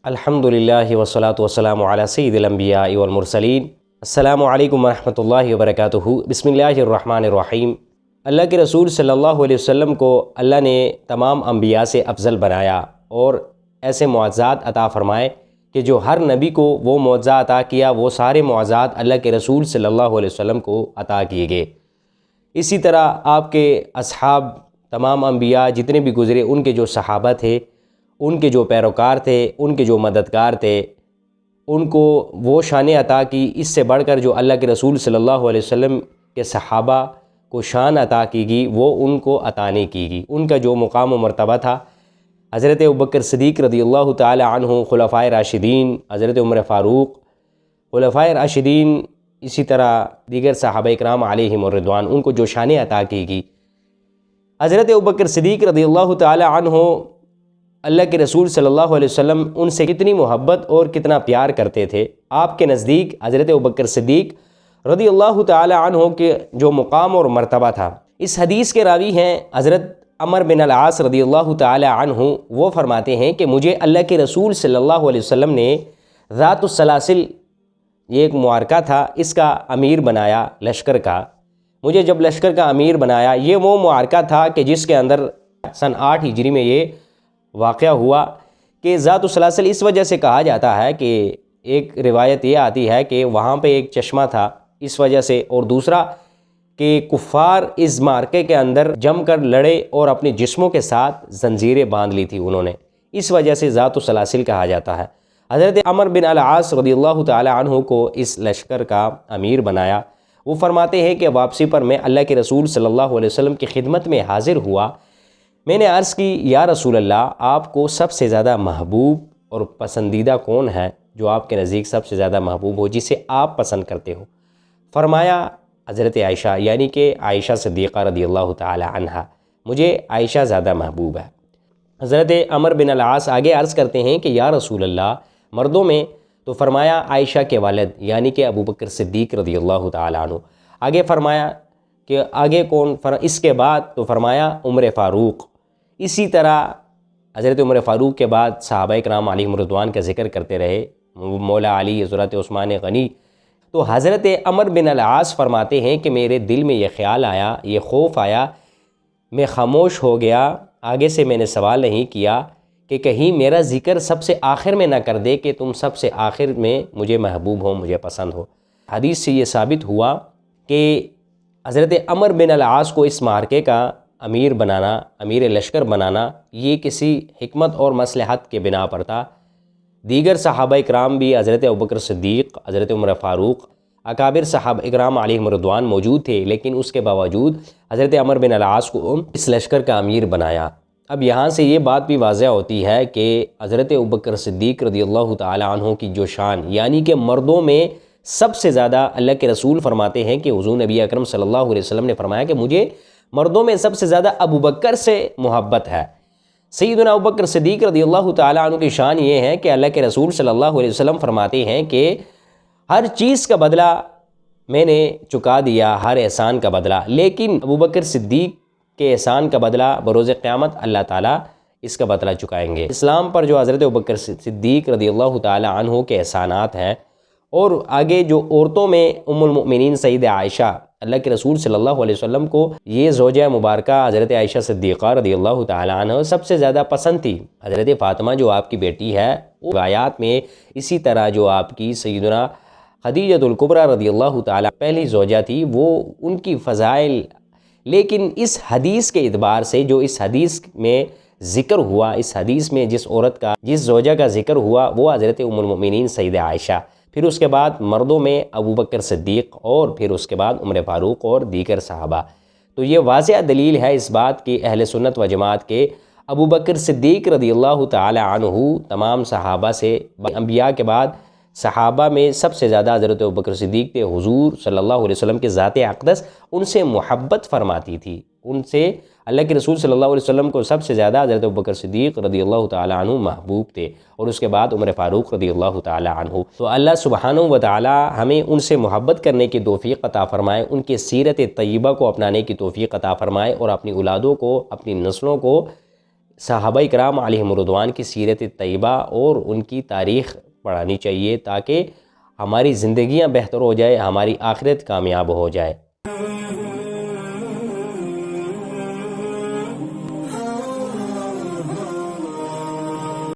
الحمدللہ والصلاۃ والسلام علی سید الانبیاء والمرسلین۔ السلام علیکم ورحمۃ اللہ وبرکاتہ۔ بسم اللہ الرحمن الرحیم۔ اللہ کے رسول صلی اللہ علیہ وسلم کو اللہ نے تمام انبیاء سے افضل بنایا اور ایسے معجزات عطا فرمائے کہ جو ہر نبی کو وہ معجزہ عطا کیا وہ سارے معجزات اللہ کے رسول صلی اللہ علیہ وسلم کو عطا کیے گئے۔ اسی طرح آپ کے اصحاب تمام انبیاء جتنے بھی گزرے ان کے جو صحابہ تھے، ان کے جو پیروکار تھے، ان کے جو مددگار تھے، ان کو وہ شان عطا کی۔ اس سے بڑھ کر جو اللہ کے رسول صلی اللہ علیہ وسلم کے صحابہ کو شان عطا کی گئی وہ ان کو عطا نہیں کی گئی۔ ان کا جو مقام و مرتبہ تھا، حضرت ابوبکر صدیق رضی اللہ تعالی عنہ، خلفائے راشدین، حضرت عمر فاروق، خلفائے راشدین، اسی طرح دیگر صحابہ اکرام علیہم الرضوان، ان کو جو شان عطا کی گئی۔ حضرت ابوبکر صدیق رضی اللہ تعالی عنہ اللہ کے رسول صلی اللہ علیہ وسلم ان سے کتنی محبت اور کتنا پیار کرتے تھے۔ آپ کے نزدیک حضرت ابوبکر صدیق رضی اللہ تعالی عنہ کے جو مقام اور مرتبہ تھا، اس حدیث کے راوی ہیں حضرت عمر بن العاص رضی اللہ تعالی عنہ۔ وہ فرماتے ہیں کہ مجھے اللہ کے رسول صلی اللہ علیہ وسلم نے ذات السلاسل، یہ ایک معرکہ تھا، اس کا امیر بنایا لشکر کا۔ مجھے جب لشکر کا امیر بنایا، یہ وہ معرکہ تھا کہ جس کے اندر سن 8 ہجری میں یہ واقعہ ہوا کہ ذات السلاسل اس وجہ سے کہا جاتا ہے کہ ایک روایت یہ آتی ہے کہ وہاں پہ ایک چشمہ تھا اس وجہ سے، اور دوسرا کہ کفار اس معرکے کے اندر جم کر لڑے اور اپنے جسموں کے ساتھ زنجیریں باندھ لی تھی انہوں نے، اس وجہ سے ذات السلاسل کہا جاتا ہے۔ حضرت عمر بن العاص رضی اللہ تعالی عنہ کو اس لشکر کا امیر بنایا۔ وہ فرماتے ہیں کہ واپسی پر میں اللہ کے رسول صلی اللہ علیہ وسلم کی خدمت میں حاضر ہوا۔ میں نے عرض کی، یا رسول اللہ، آپ کو سب سے زیادہ محبوب اور پسندیدہ کون ہے جو آپ کے نزدیک سب سے زیادہ محبوب ہو، جسے آپ پسند کرتے ہو؟ فرمایا حضرت عائشہ، یعنی کہ عائشہ صدیقہ رضی اللہ تعالی عنہا، مجھے عائشہ زیادہ محبوب ہے۔ حضرت عمر بن العاص آگے عرض کرتے ہیں کہ یا رسول اللہ، مردوں میں؟ تو فرمایا عائشہ کے والد یعنی کہ ابوبکر صدیق رضی اللہ تعالی عنہ۔ آگے فرمایا کہ آگے کون؟ اس کے بعد تو فرمایا عمر فاروق۔ اسی طرح حضرت عمر فاروق کے بعد صحابہ اکرام علیہم الرضوان کا ذکر کرتے رہے، مولا علی، حضرت عثمان غنی۔ تو حضرت عمر بن العاص فرماتے ہیں کہ میرے دل میں یہ خیال آیا، یہ خوف آیا، میں خاموش ہو گیا، آگے سے میں نے سوال نہیں کیا کہ کہیں میرا ذکر سب سے آخر میں نہ کر دے کہ تم سب سے آخر میں مجھے محبوب ہو، مجھے پسند ہو۔ حدیث سے یہ ثابت ہوا کہ حضرت عمر بن العاص کو اس معرکے کا امیر بنانا، امیر لشکر بنانا، یہ کسی حکمت اور مصلحت کے بنا پر تھا۔ دیگر صحابہ اکرام بھی، حضرت ابوبکر صدیق، حضرت عمر فاروق، اکابر صحابہ اکرام علیہم الرضوان موجود تھے، لیکن اس کے باوجود حضرت عمر بن العاص کو اس لشکر کا امیر بنایا۔ اب یہاں سے یہ بات بھی واضح ہوتی ہے کہ حضرت ابوبکر صدیق رضی اللہ تعالی عنہ کی جو شان، یعنی کہ مردوں میں سب سے زیادہ، اللہ کے رسول فرماتے ہیں کہ حضور نبی اکرم صلی اللہ علیہ وسلم نے فرمایا کہ مجھے مردوں میں سب سے زیادہ ابوبکر سے محبت ہے۔ سیدنا ابوبکر صدیق رضی اللہ تعالی عنہ کی شان یہ ہے کہ اللہ کے رسول صلی اللہ علیہ وسلم فرماتے ہیں کہ ہر چیز کا بدلہ میں نے چکا دیا، ہر احسان کا بدلہ، لیکن ابوبکر صدیق کے احسان کا بدلہ بروز قیامت اللہ تعالیٰ اس کا بدلہ چکائیں گے۔ اسلام پر جو حضرت ابوبکر صدیق رضی اللہ تعالی عنہ کے احسانات ہیں، اور آگے جو عورتوں میں ام المؤمنین سیدہ عائشہ، اللہ کے رسول صلی اللہ علیہ وسلم کو یہ زوجہ مبارکہ حضرت عائشہ صدیقہ رضی اللہ تعالی عنہ سب سے زیادہ پسند تھی۔ حضرت فاطمہ جو آپ کی بیٹی ہے، روایات میں اسی طرح جو آپ کی سیدنا خدیجہ الکبریٰ رضی اللہ تعالی پہلی زوجہ تھی، وہ ان کی فضائل، لیکن اس حدیث کے اعتبار سے جو اس حدیث میں ذکر ہوا، اس حدیث میں جس عورت کا، جس زوجہ کا ذکر ہوا وہ حضرت ام المؤمنین سیدہ عائشہ، پھر اس کے بعد مردوں میں ابوبکر صدیق، اور پھر اس کے بعد عمر فاروق اور دیگر صحابہ۔ تو یہ واضح دلیل ہے اس بات کی اہل سنت و جماعت کے ابوبکر صدیق رضی اللہ تعالی عنہ تمام صحابہ سے، انبیاء کے بعد صحابہ میں سب سے زیادہ حضرت ابوبکر صدیق تھے۔ حضور صلی اللہ علیہ وسلم کے ذات اقدس ان سے محبت فرماتی تھی، ان سے اللہ کے رسول صلی اللہ علیہ وسلم کو سب سے زیادہ حضرت ابوبکر صدیق رضی اللہ تعالی عنہ محبوب تھے، اور اس کے بعد عمر فاروق رضی اللہ تعالی عنہ۔ تو اللہ سبحانہ و تعالی ہمیں ان سے محبت کرنے کی توفیق عطا فرمائے، ان کی سیرت طیبہ کو اپنانے کی توفیق عطا فرمائے، اور اپنی اولادوں کو، اپنی نسلوں کو صحابہ کرام علیہم رضوان کی سیرت طیبہ اور ان کی تاریخ پڑھانی چاہیے، تاکہ ہماری زندگیاں بہتر ہو جائے، ہماری آخرت کامیاب ہو جائے۔